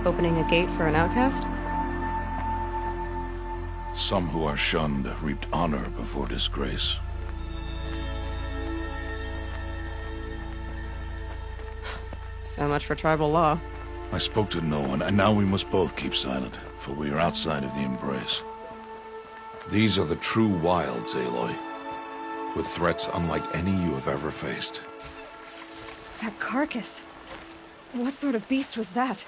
Opening a gate for an outcast? Some who are shunned reaped honor before disgrace. So much for tribal law. I spoke to no one, and now we must both keep silent, for we are outside of the Embrace. These are the true wilds, Aloy, with threats unlike any you have ever faced. That carcass. What sort of beast was that?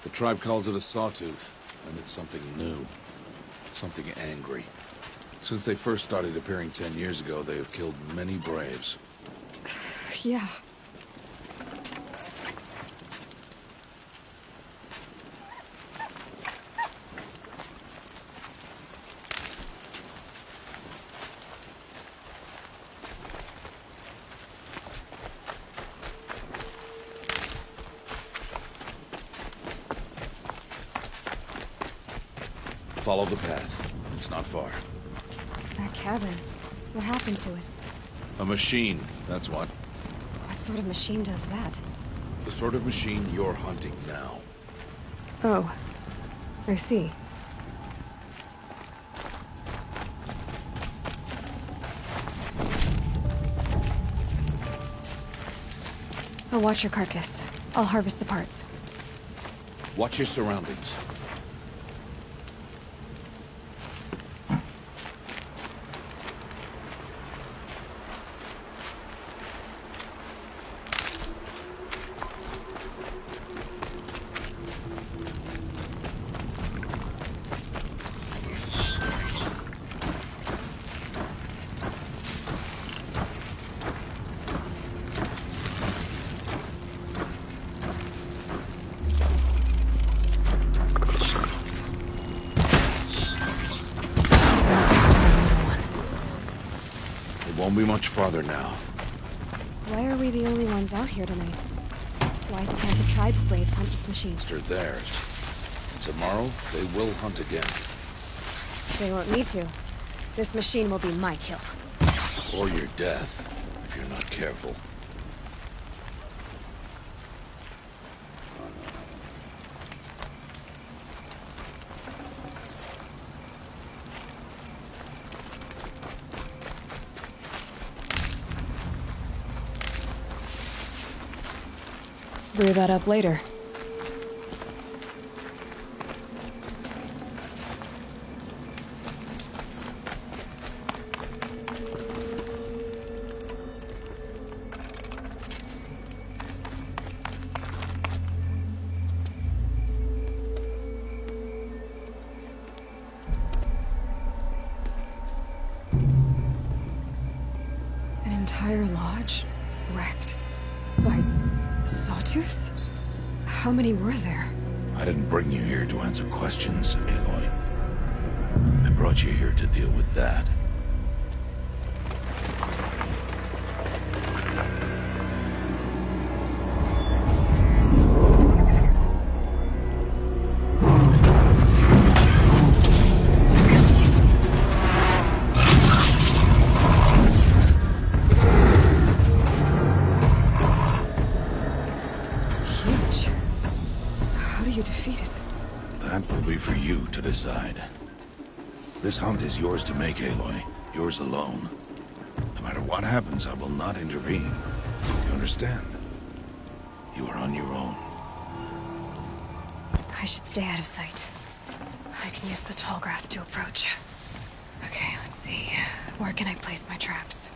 The tribe calls it a sawtooth, and it's something new. Something angry. Since they first started appearing 10 years ago, they have killed many braves. Yeah. Follow the path. It's not far. That cabin. What happened to it? A machine, that's what. What sort of machine does that? The sort of machine you're hunting now. Oh. I see. I'll watch your carcass. I'll harvest the parts. Watch your surroundings. Won't be much farther now. Why are we the only ones out here tonight? Why can't the tribe's braves hunt this machine? They're theirs. Tomorrow, they will hunt again. They won't need to. This machine will be my kill. Or your death, if you're not careful. Brew that up later. An entire lodge wrecked by sawtooths? How many were there? I didn't bring you here to answer questions, Aloy. I brought you here to deal with that. Decide. This hunt is yours to make, Aloy. Yours alone. No matter what happens, I will not intervene. You understand? You are on your own. I should stay out of sight. I can use the tall grass to approach. Okay, let's see. Where can I place my traps?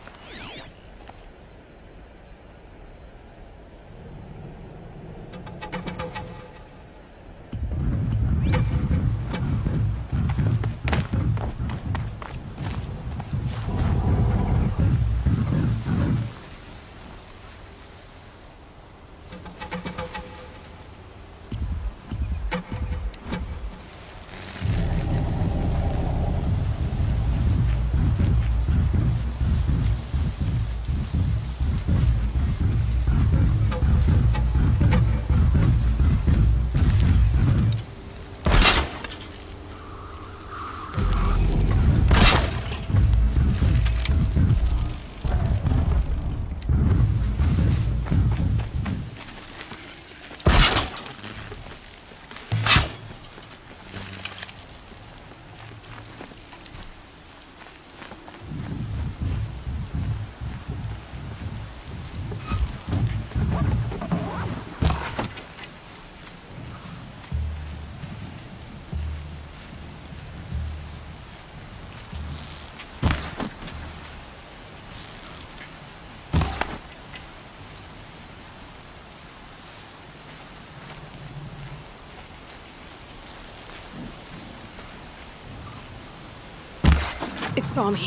saw me.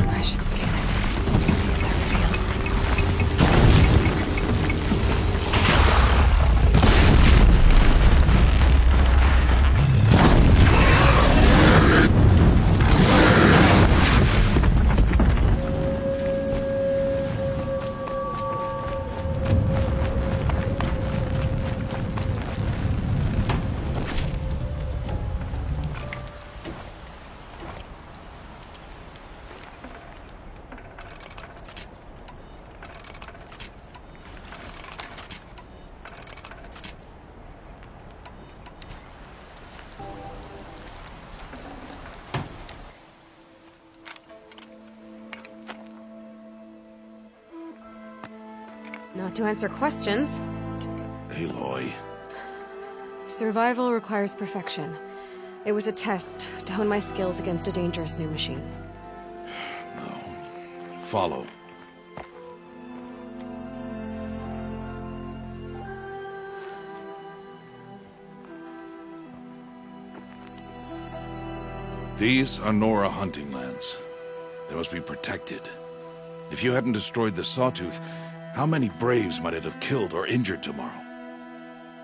I should scan it. See if that reveals. Not to answer questions. Aloy. Survival requires perfection. It was a test to hone my skills against a dangerous new machine. No. Follow. These are Nora hunting lands. They must be protected. If you hadn't destroyed the Sawtooth, how many Braves might it have killed or injured tomorrow?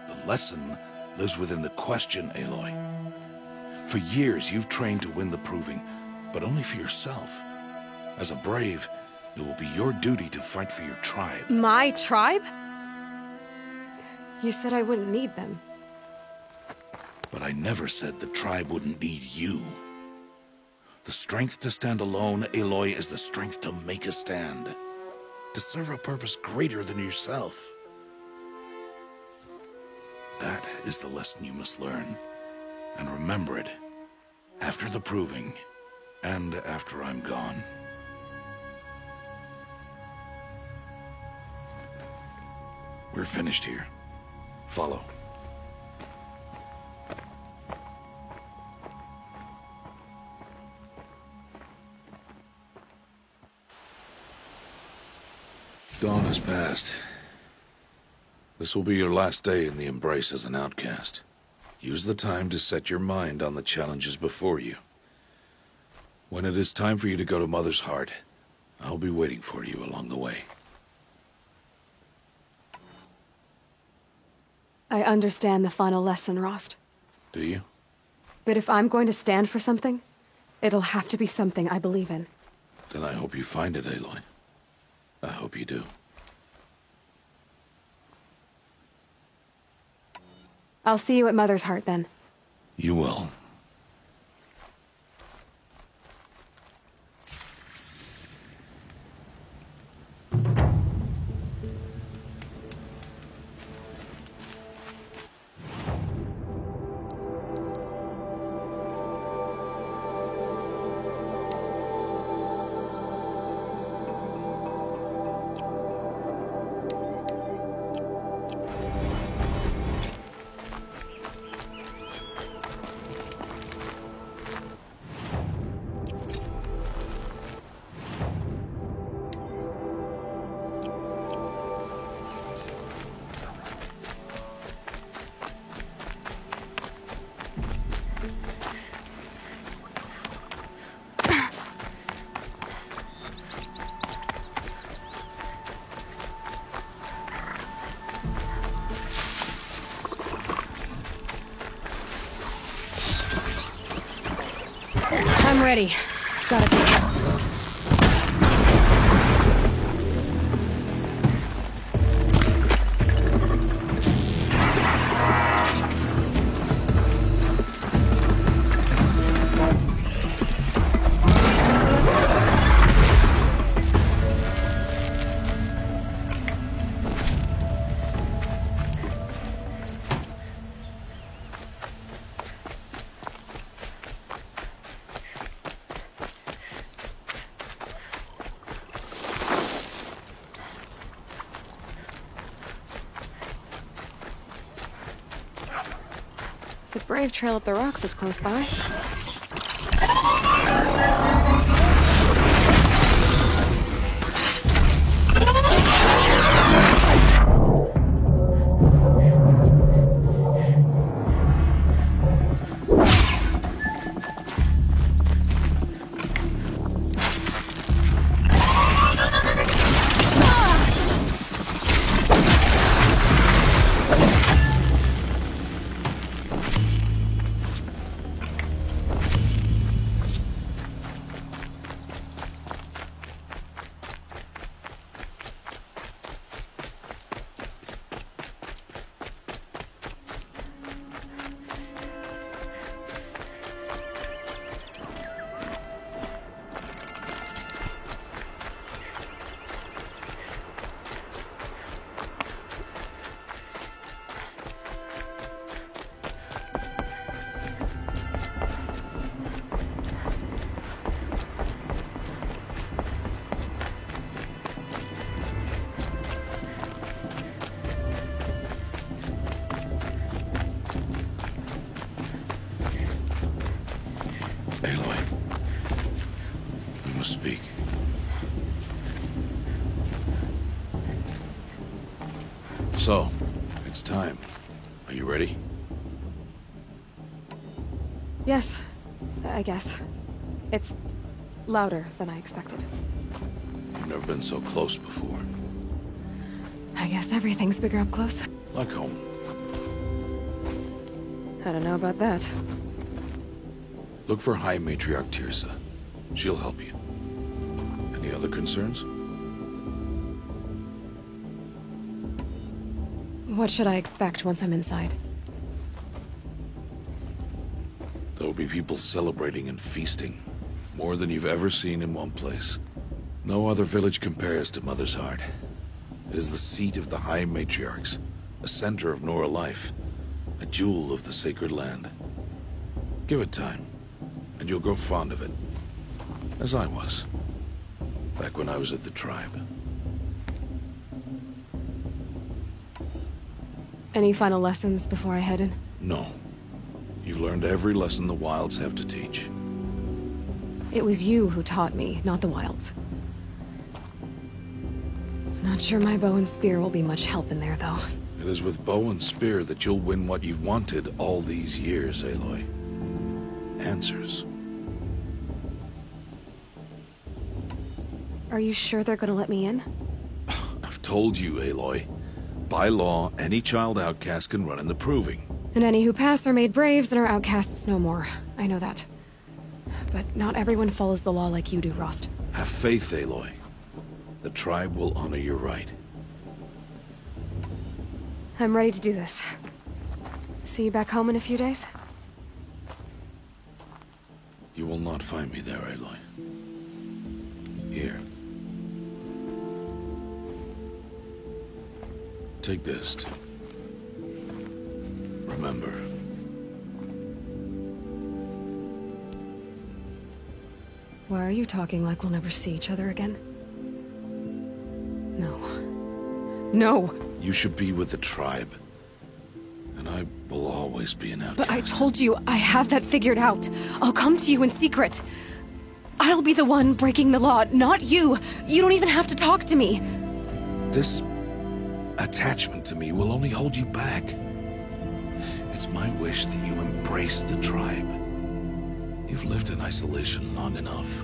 The lesson lives within the question, Aloy. For years, you've trained to win the Proving, but only for yourself. As a Brave, it will be your duty to fight for your tribe. My tribe? You said I wouldn't need them. But I never said the tribe wouldn't need you. The strength to stand alone, Aloy, is the strength to make a stand. To serve a purpose greater than yourself. That is the lesson you must learn. And remember it. After the Proving, and after I'm gone. We're finished here. Follow. Dawn has passed. This will be your last day in the Embrace as an outcast. Use the time to set your mind on the challenges before you. When it is time for you to go to Mother's Heart, I'll be waiting for you along the way. I understand the final lesson, Rost. Do you? But if I'm going to stand for something, it'll have to be something I believe in. Then I hope you find it, Aloy. I hope you do. I'll see you at Mother's Heart, then. You will. I'm ready. Gotta be. The Brave Trail up the rocks is close by. So, it's time. Are you ready? Yes, I guess. It's louder than I expected. You've never been so close before. I guess everything's bigger up close. Like home. I don't know about that. Look for High Matriarch Teersa. She'll help you. Any other concerns? What should I expect once I'm inside? There'll be people celebrating and feasting. More than you've ever seen in one place. No other village compares to Mother's Heart. It is the seat of the High Matriarchs, a center of Nora life, a jewel of the sacred land. Give it time, and you'll grow fond of it. As I was, back when I was at the tribe. Any final lessons before I head in? No. You've learned every lesson the Wilds have to teach. It was you who taught me, not the Wilds. Not sure my bow and spear will be much help in there, though. It is with bow and spear that you'll win what you've wanted all these years, Aloy. Answers. Are you sure they're gonna let me in? I've told you, Aloy. By law, any child outcast can run in the Proving. And any who pass are made braves and are outcasts no more. I know that. But not everyone follows the law like you do, Rost. Have faith, Aloy. The tribe will honor your right. I'm ready to do this. See you back home in a few days? You will not find me there, Aloy. Here. Take this too. Remember. Why are you talking like we'll never see each other again? No. No! You should be with the tribe. And I will always be an outcast. But I told you, I have that figured out. I'll come to you in secret. I'll be the one breaking the law, not you. You don't even have to talk to me. This attachment to me will only hold you back. It's my wish that you embrace the tribe. You've lived in isolation long enough.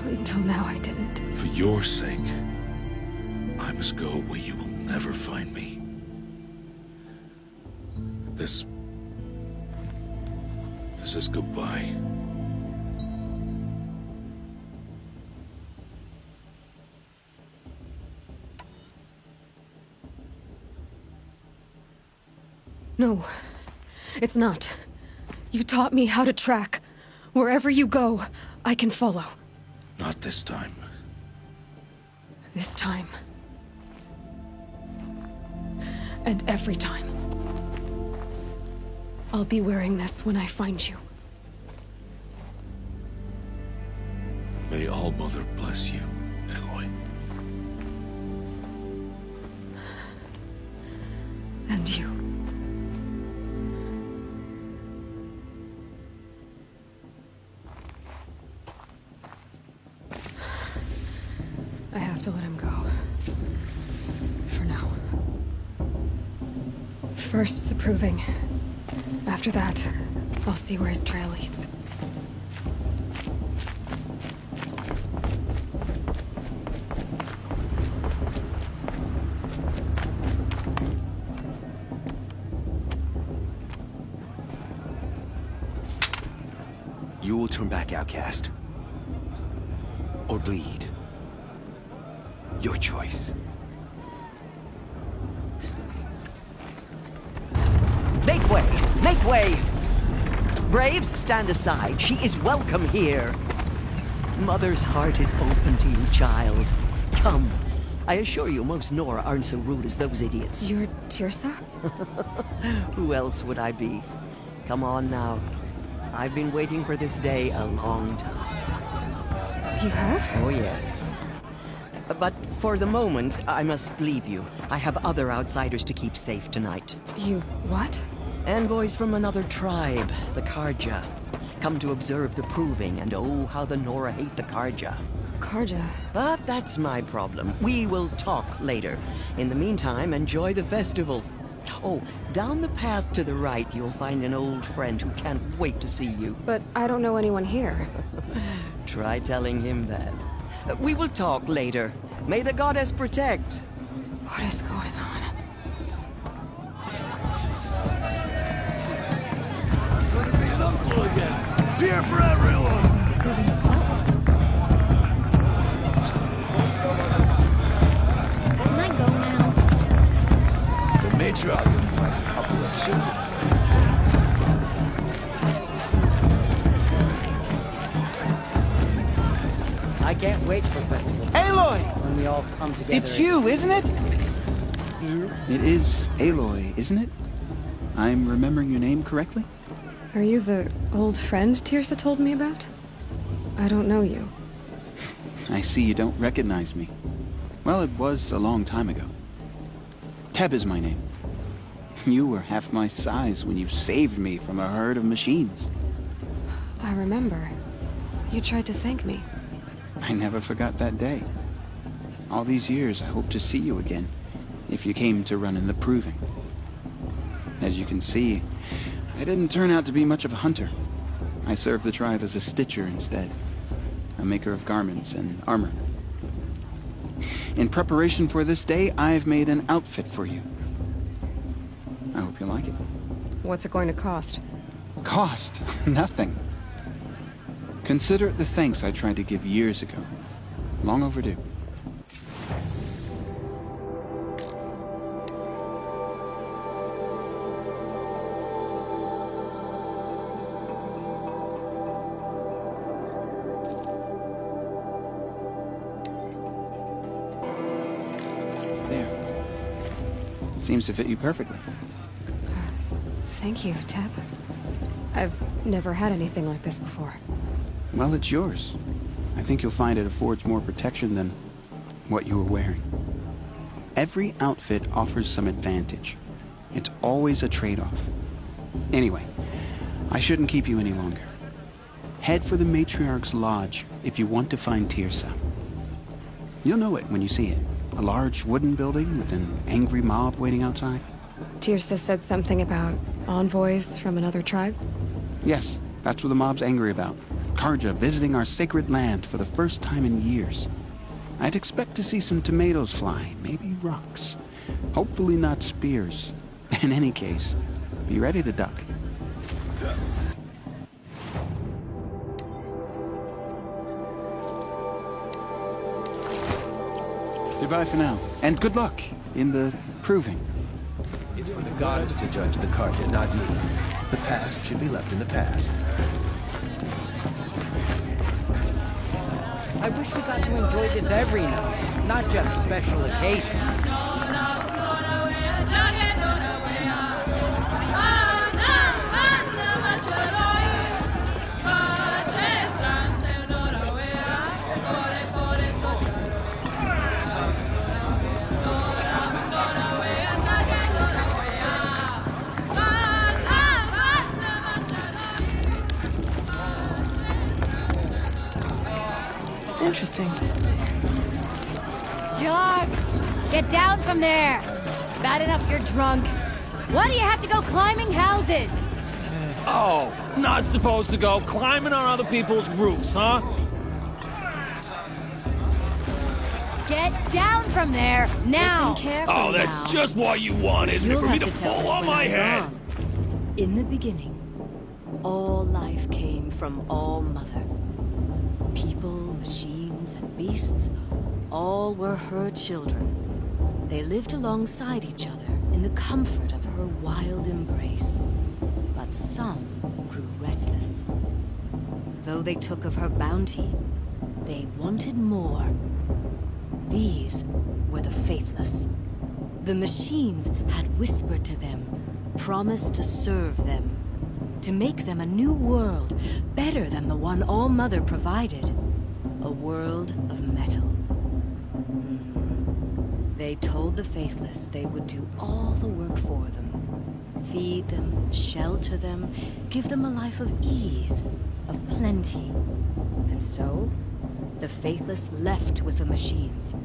Until now, I didn't. For your sake, I must go where you will never find me. This is goodbye. No, it's not. You taught me how to track. Wherever you go, I can follow. Not this time. This time. And every time. I'll be wearing this when I find you. May All Mother bless you, Aloy. And you. I have to let him go. For now. First, the Proving. After that, I'll see where his trail leads. You will turn back, outcast. Or bleed. Your choice. Make way! Make way! Braves, stand aside. She is welcome here. Mother's heart is open to you, child. Come. I assure you, most Nora aren't so rude as those idiots. You're Teersa? Who else would I be? Come on now. I've been waiting for this day a long time. You have? Oh, yes. But for the moment, I must leave you. I have other outsiders to keep safe tonight. You... what? Envoys from another tribe, the Carja. Come to observe the Proving, and oh, how the Nora hate the Carja. Karja. But that's my problem. We will talk later. In the meantime, enjoy the festival. Oh, down the path to the right, you'll find an old friend who can't wait to see you. But I don't know anyone here. Try telling him that. We will talk later. May the goddess protect. What is going on? Beer for everyone! Can I go now? The matriarch would like a couple of children. I can't wait for festival. Aloy! When we all come together. It's you, isn't it? It is Aloy, isn't it? I'm remembering your name correctly? Are you the old friend Tirsa told me about? I don't know you. I see you don't recognize me. Well, it was a long time ago. Teb is my name. You were half my size when you saved me from a herd of machines. I remember. You tried to thank me. I never forgot that day. All these years, I hope to see you again, if you came to run in the Proving. As you can see, I didn't turn out to be much of a hunter. I served the tribe as a stitcher instead, a maker of garments and armor. In preparation for this day, I've made an outfit for you. I hope you like it. What's it going to cost? Cost? Nothing. Consider it the thanks I tried to give years ago. Long overdue. There. Seems to fit you perfectly. Thank you, Teb. I've never had anything like this before. Well, it's yours. I think you'll find it affords more protection than what you were wearing. Every outfit offers some advantage. It's always a trade-off. Anyway, I shouldn't keep you any longer. Head for the Matriarch's Lodge if you want to find Tirsa. You'll know it when you see it. A large wooden building with an angry mob waiting outside. Tirsa said something about envoys from another tribe? Yes, that's what the mob's angry about. Karja visiting our sacred land for the first time in years. I'd expect to see some tomatoes fly, maybe rocks. Hopefully not spears. In any case, be ready to duck. Goodbye for now, and good luck in the Proving. It's for the goddess to judge the Karja, not me. The past should be left in the past. I wish we got to enjoy this every night, not just special occasions. Interesting. George! Get down from there! Bad enough you're drunk. Why do you have to go climbing houses? Oh, not supposed to go climbing on other people's roofs, huh? Get down from there, now! Listen carefully Oh, that's now. just what you want, isn't it? You'll For me have to tell fall us on when my I'm head? wrong. In the beginning, all life came from All-Mother. People, machines, and beasts, all were her children. They lived alongside each other in the comfort of her wild embrace. But some grew restless. Though they took of her bounty, they wanted more. These were the faithless. The machines had whispered to them, promised to serve them, to make them a new world, better than the one All-Mother provided. A world of metal. They told the faithless they would do all the work for them. Feed them, shelter them, give them a life of ease, of plenty. And so, the Faithless left with the machines.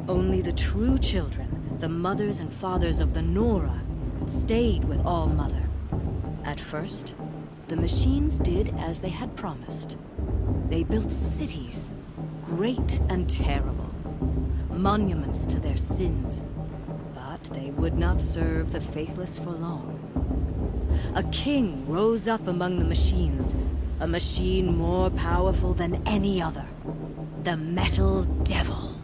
Only the true children, the mothers and fathers of the Nora, stayed with All-Mother. At first, the machines did as they had promised. They built cities, great and terrible, monuments to their sins. But they would not serve the Faithless for long. A king rose up among the machines, a machine more powerful than any other, the Metal Devil.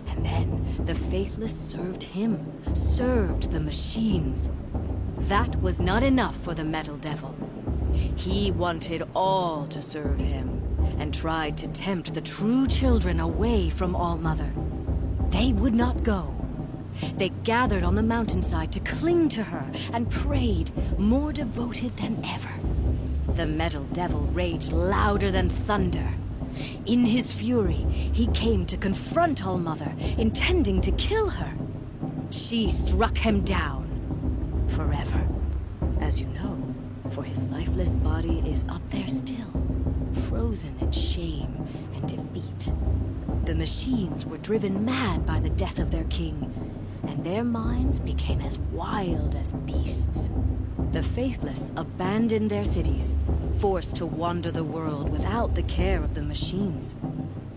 And then the Faithless served him, served the machines. That was not enough for the Metal Devil. He wanted all to serve him, and tried to tempt the true children away from All-Mother. They would not go. They gathered on the mountainside to cling to her and prayed, more devoted than ever. The Metal Devil raged louder than thunder. In his fury, he came to confront All-Mother, intending to kill her. She struck him down. Forever. As you know, for his lifeless body is up there still, frozen in shame and defeat. The machines were driven mad by the death of their king, and their minds became as wild as beasts. The Faithless abandoned their cities, forced to wander the world without the care of the machines.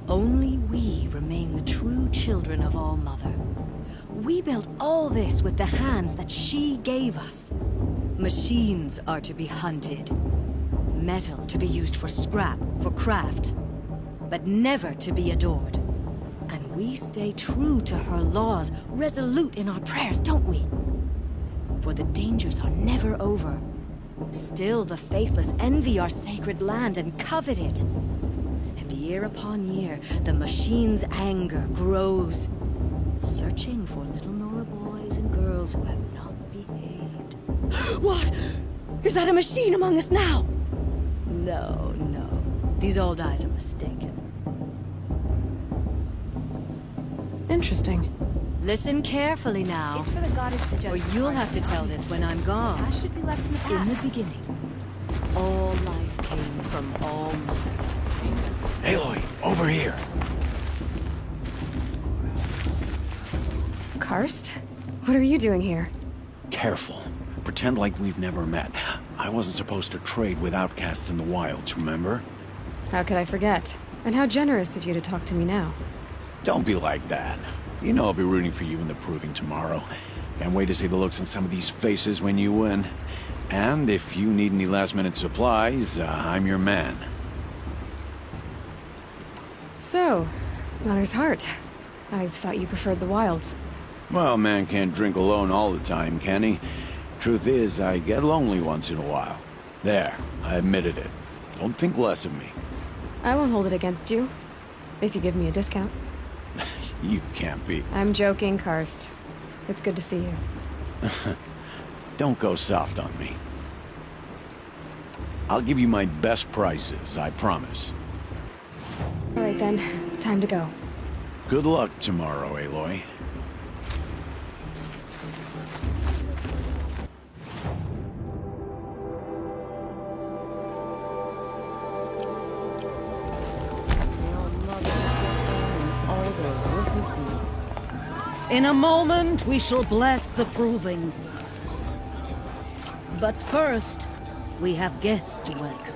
Only we remain the true children of All-Mother. We built all this with the hands that she gave us. Machines are to be hunted. Metal to be used for scrap, for craft. But never to be adored. And we stay true to her laws, resolute in our prayers, don't we? For the dangers are never over. Still the Faithless envy our sacred land and covet it. And year upon year, the machine's anger grows, searching for little Nora boys and girls who have not behaved. What? Is that a machine among us now? No, no. These old eyes are mistaken. Interesting. Listen carefully now. It's for the goddess to judge. Or you'll have to tell this when I'm gone. I should be left in the past. In the beginning, all life came from All-Mother. Aloy, over here. Karst? What are you doing here? Careful. Pretend like we've never met. I wasn't supposed to trade with outcasts in the wilds, remember? How could I forget? And how generous of you to talk to me now. Don't be like that. You know I'll be rooting for you in the proving tomorrow. Can't wait to see the looks on some of these faces when you win. And if you need any last-minute supplies, I'm your man. So, Mother's Heart. I thought you preferred the wilds. Well, man can't drink alone all the time, can he? Truth is, I get lonely once in a while. There, I admitted it. Don't think less of me. I won't hold it against you. If you give me a discount. You can't be. I'm joking, Karst. It's good to see you. Don't go soft on me. I'll give you my best prices, I promise. All right then, time to go. Good luck tomorrow, Aloy. In a moment, we shall bless the proving. But first, we have guests to welcome.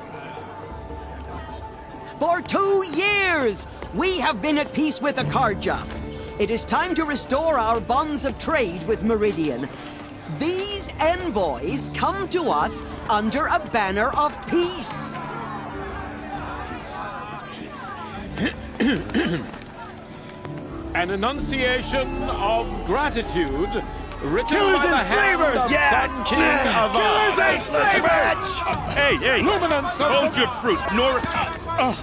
For 2 years, we have been at peace with Akarja. It is time to restore our bonds of trade with Meridian. These envoys come to us under a banner of peace. An enunciation of gratitude written by the hand of Sun King of Killers and slavers! Hey! Luminance of Hold your fruit,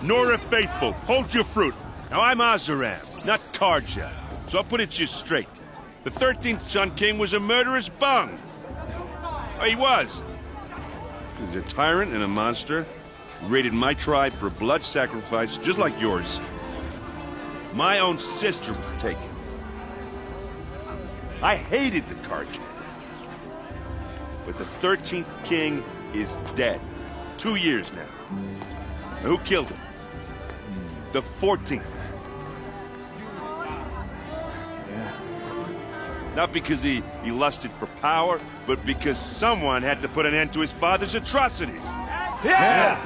Nora Faithful. Hold your fruit. Now I'm Oseram, not Karja, so I'll put it to you straight. The 13th Sun King was a murderous bung. Oh, he was. He was a tyrant and a monster. He raided my tribe for blood sacrifice, just like yours. My own sister was taken. I hated the Karja. But the 13th king is dead. 2 years now. Now, who killed him? The 14th. Not because he lusted for power, but because someone had to put an end to his father's atrocities. Yeah!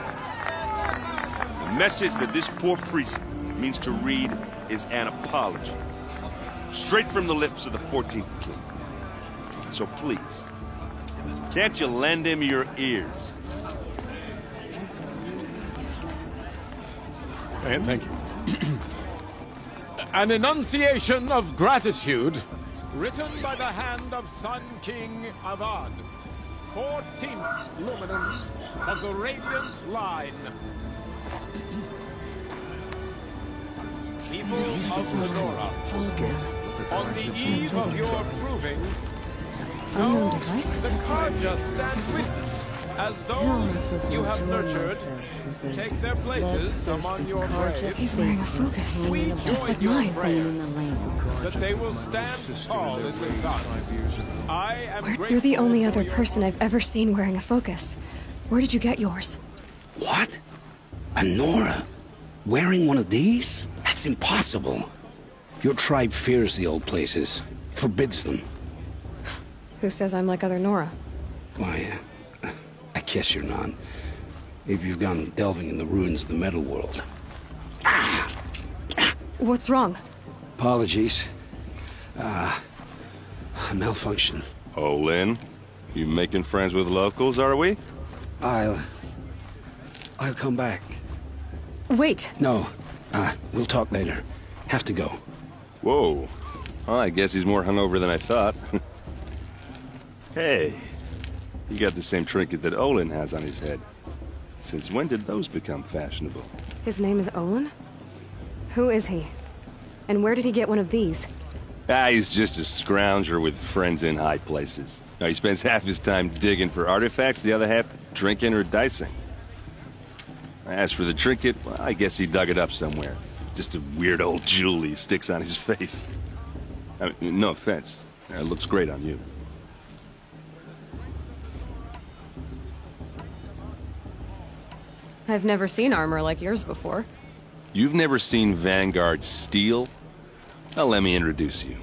The message that this poor priest means to read is an apology. Straight from the lips of the 14th king. So please, can't you lend him your ears? Thank you. An enunciation of gratitude, written by the hand of Sun King Avad, 14th luminance of the Radiant Line. People of Lenora, on the eve of your proving, Unknown device the Carja stands witness, as those you have nurtured take their places among your braves. He's wearing a focus, We just join like your mine. prayers that they will stand tall in the sun. I am grateful. You're the only other for your person I've ever seen wearing a focus. Where did you get yours? What? A Nora? Wearing one of these? That's impossible. Your tribe fears the old places, forbids them. Who says I'm like other Nora? Why, I guess you're not. If you've gone delving in the ruins of the metal world. What's wrong? Apologies. A malfunction. Oh, Lynn, you making friends with locals, are we? I'll come back. Wait. No, we'll talk later. Have to go. Whoa. Well, I guess he's more hungover than I thought. Hey, you got the same trinket that Olin has on his head. Since when did those become fashionable? His name is Olin? Who is he? And where did he get one of these? He's just a scrounger with friends in high places. Now, he spends half his time digging for artifacts, the other half drinking or dicing. As for the trinket, well, I guess he dug it up somewhere. Just a weird old jewel he sticks on his face. I mean, no offense. It looks great on you. I've never seen armor like yours before. You've never seen Vanguard steel? Well, let me introduce you.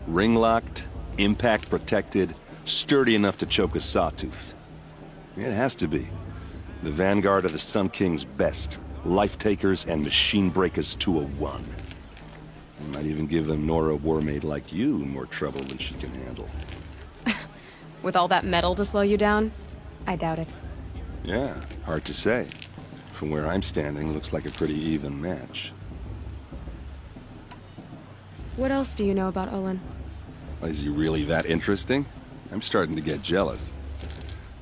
Ring-locked, impact-protected, sturdy enough to choke a sawtooth. It has to be. The Vanguard of the Sun King's best. Life-takers and machine-breakers to a one. I might even give a Nora Warmaid like you more trouble than she can handle. With all that metal to slow you down? I doubt it. Yeah, hard to say. From where I'm standing, looks like a pretty even match. What else do you know about Olin? Is he really that interesting? I'm starting to get jealous.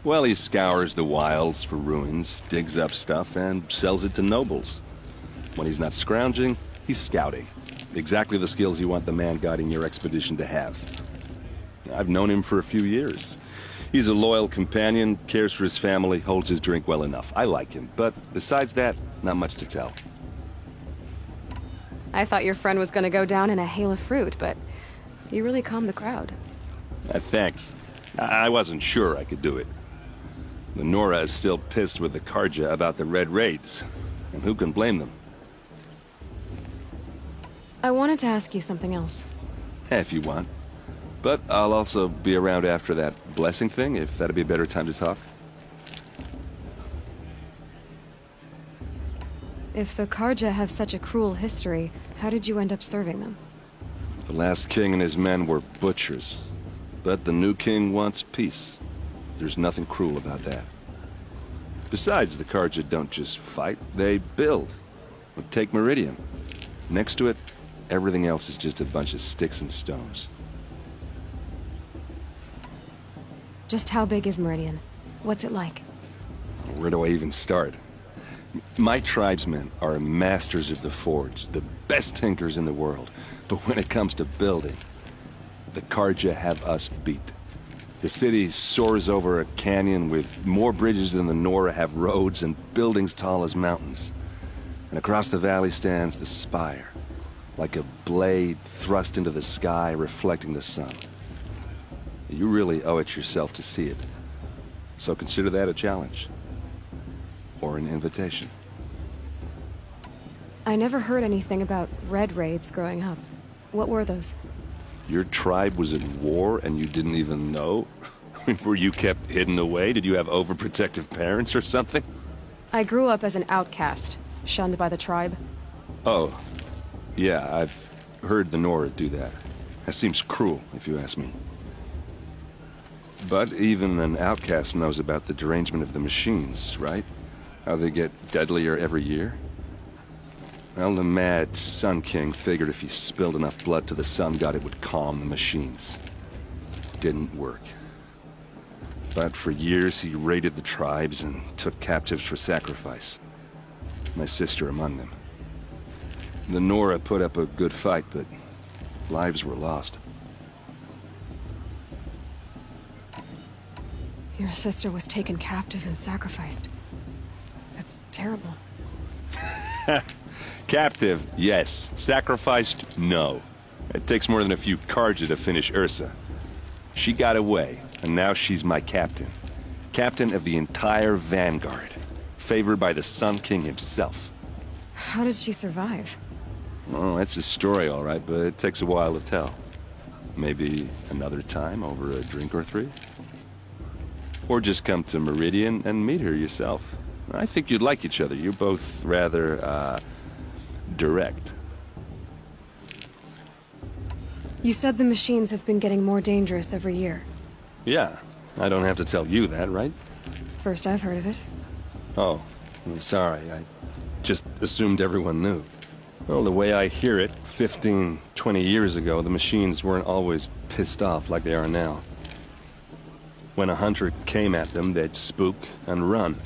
Well, he scours the wilds for ruins, digs up stuff, and sells it to nobles. When he's not scrounging, he's scouting. Exactly the skills you want the man guiding your expedition to have. I've known him for a few years. He's a loyal companion, cares for his family, holds his drink well enough. I like him, but besides that, not much to tell. I thought your friend was gonna go down in a hail of fruit, but you really calmed the crowd. Thanks. I wasn't sure I could do it. The Nora is still pissed with the Carja about the Red Raids, and who can blame them? I wanted to ask you something else. If you want. But I'll also be around after that blessing thing, if that'd be a better time to talk. If the Carja have such a cruel history, how did you end up serving them? The last king and his men were butchers. But the new king wants peace. There's nothing cruel about that. Besides, the Carja don't just fight, they build. But take Meridian. Next to it, everything else is just a bunch of sticks and stones. Just how big is Meridian? What's it like? Where do I even start? My tribesmen are masters of the forge, the best tinkers in the world. But when it comes to building, the Carja have us beat. The city soars over a canyon with more bridges than the Nora have roads and buildings tall as mountains. And across the valley stands the spire, like a blade thrust into the sky reflecting the sun. You really owe it yourself to see it. So consider that a challenge. Or an invitation. I never heard anything about Red Raids growing up. What were those? Your tribe was in war and you didn't even know? Were you kept hidden away? Did you have overprotective parents or something? I grew up as an outcast, shunned by the tribe. Oh. Yeah, I've heard the Nora do that. That seems cruel, if you ask me. But even an outcast knows about the derangement of the machines, right? How they get deadlier every year? Well, the mad Sun King figured if he spilled enough blood to the Sun God, it would calm the machines. Didn't work. But for years, he raided the tribes and took captives for sacrifice. My sister among them. The Nora put up a good fight, but lives were lost. Your sister was taken captive and sacrificed. That's terrible. Captive, yes. Sacrificed, no. It takes more than a few Carja to finish Ursa. She got away, and now she's my captain. Captain of the entire Vanguard. Favored by the Sun King himself. How did she survive? Oh, that's a story, all right, but it takes a while to tell. Maybe another time over a drink or three? Or just come to Meridian and meet her yourself. I think you'd like each other. You're both rather, direct. You said the machines have been getting more dangerous every year. Yeah, I don't have to tell you that, right? First I've heard of it. Oh, I'm sorry. I just assumed everyone knew. Well, the way I hear it, 15, 20 years ago, the machines weren't always pissed off like they are now. When a hunter came at them, they'd spook and run.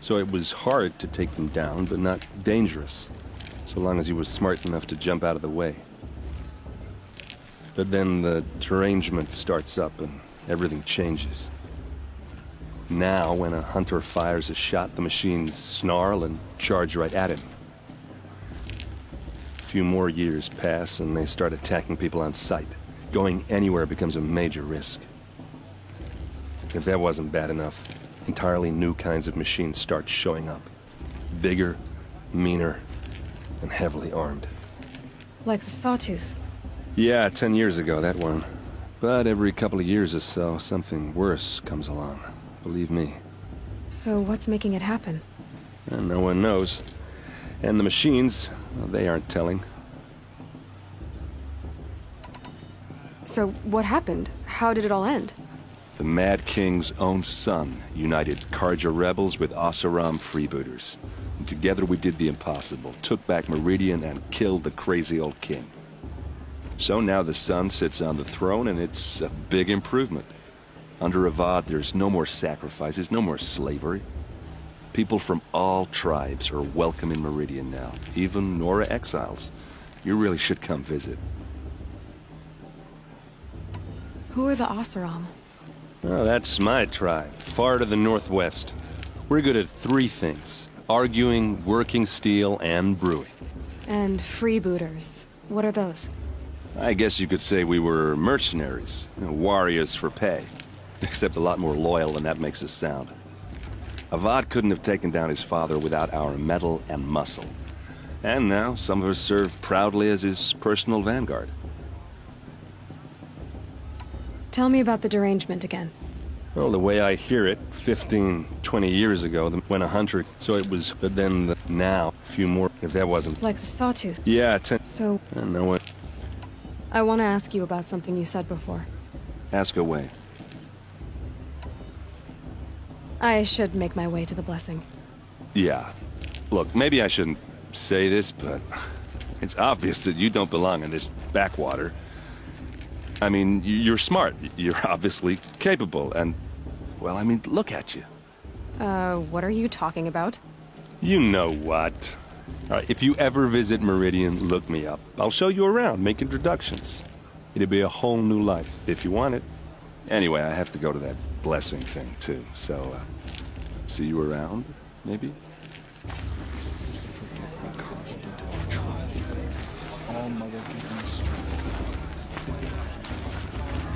So it was hard to take them down, but not dangerous, so long as he was smart enough to jump out of the way. But then the derangement starts up and everything changes. Now, when a hunter fires a shot, the machines snarl and charge right at him. A few more years pass and they start attacking people on sight. Going anywhere becomes a major risk. If that wasn't bad enough, entirely new kinds of machines start showing up. Bigger, meaner, and heavily armed. Like the Sawtooth? Yeah, 10 years ago, that one. But every couple of years or so, something worse comes along. Believe me. So what's making it happen? And no one knows. And the machines, well, they aren't telling. So what happened? How did it all end? The Mad King's own son united Carja rebels with Oseram freebooters. And together we did the impossible, took back Meridian and killed the crazy old king. So now the son sits on the throne and it's a big improvement. Under Avad, there's no more sacrifices, no more slavery. People from all tribes are welcome in Meridian now, even Nora exiles. You really should come visit. Who are the Oseram? Oh, that's my tribe, far to the northwest. We're good at three things: arguing, working steel, and brewing. And freebooters. What are those? I guess you could say we were mercenaries, warriors for pay. Except a lot more loyal than that makes us sound. Avad couldn't have taken down his father without our metal and muscle. And now, some of us serve proudly as his personal vanguard. Tell me about the derangement again. Well, the way I hear it, 15, 20 years ago, when a hunter... So it was... But then now, a few more, if that wasn't... Like the Sawtooth? Yeah, So... I know what... I want to ask you about something you said before. Ask away. I should make my way to the blessing. Yeah. Look, maybe I shouldn't say this, but... It's obvious that you don't belong in this backwater. I mean, you're smart. You're obviously capable, and... Well, I mean, look at you. What are you talking about? You know what. If you ever visit Meridian, look me up. I'll show you around, make introductions. It'll be a whole new life, if you want it. Anyway, I have to go to that blessing thing, too, so, see you around, maybe?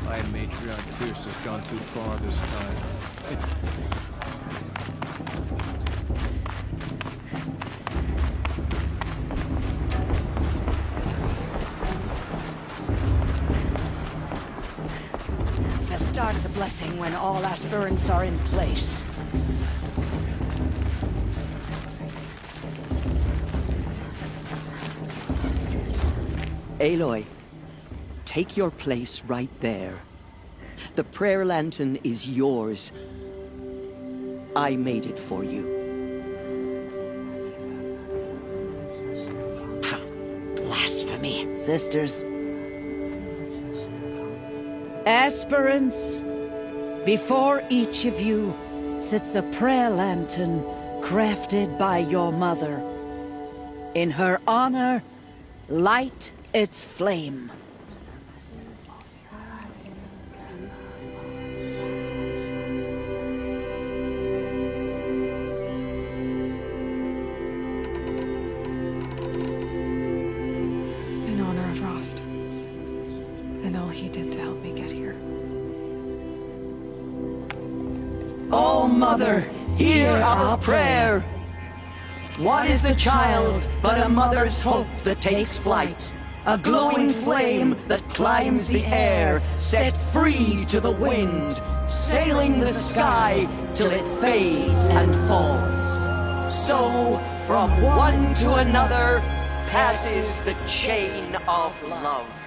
My matriarch Tirce has gone too far this time. nothing when all aspirants are in place. Aloy, take your place right there. The prayer lantern is yours. I made it for you. Blasphemy. Sisters. Aspirants, before each of you sits a prayer lantern crafted by your mother. In her honor, light its flame. In honor of Rost, and all he did to help me get here. Oh, Mother, hear our prayer! What is the child but a mother's hope that takes flight? A glowing flame that climbs the air, set free to the wind, sailing the sky till it fades and falls. So, from one to another, passes the chain of love.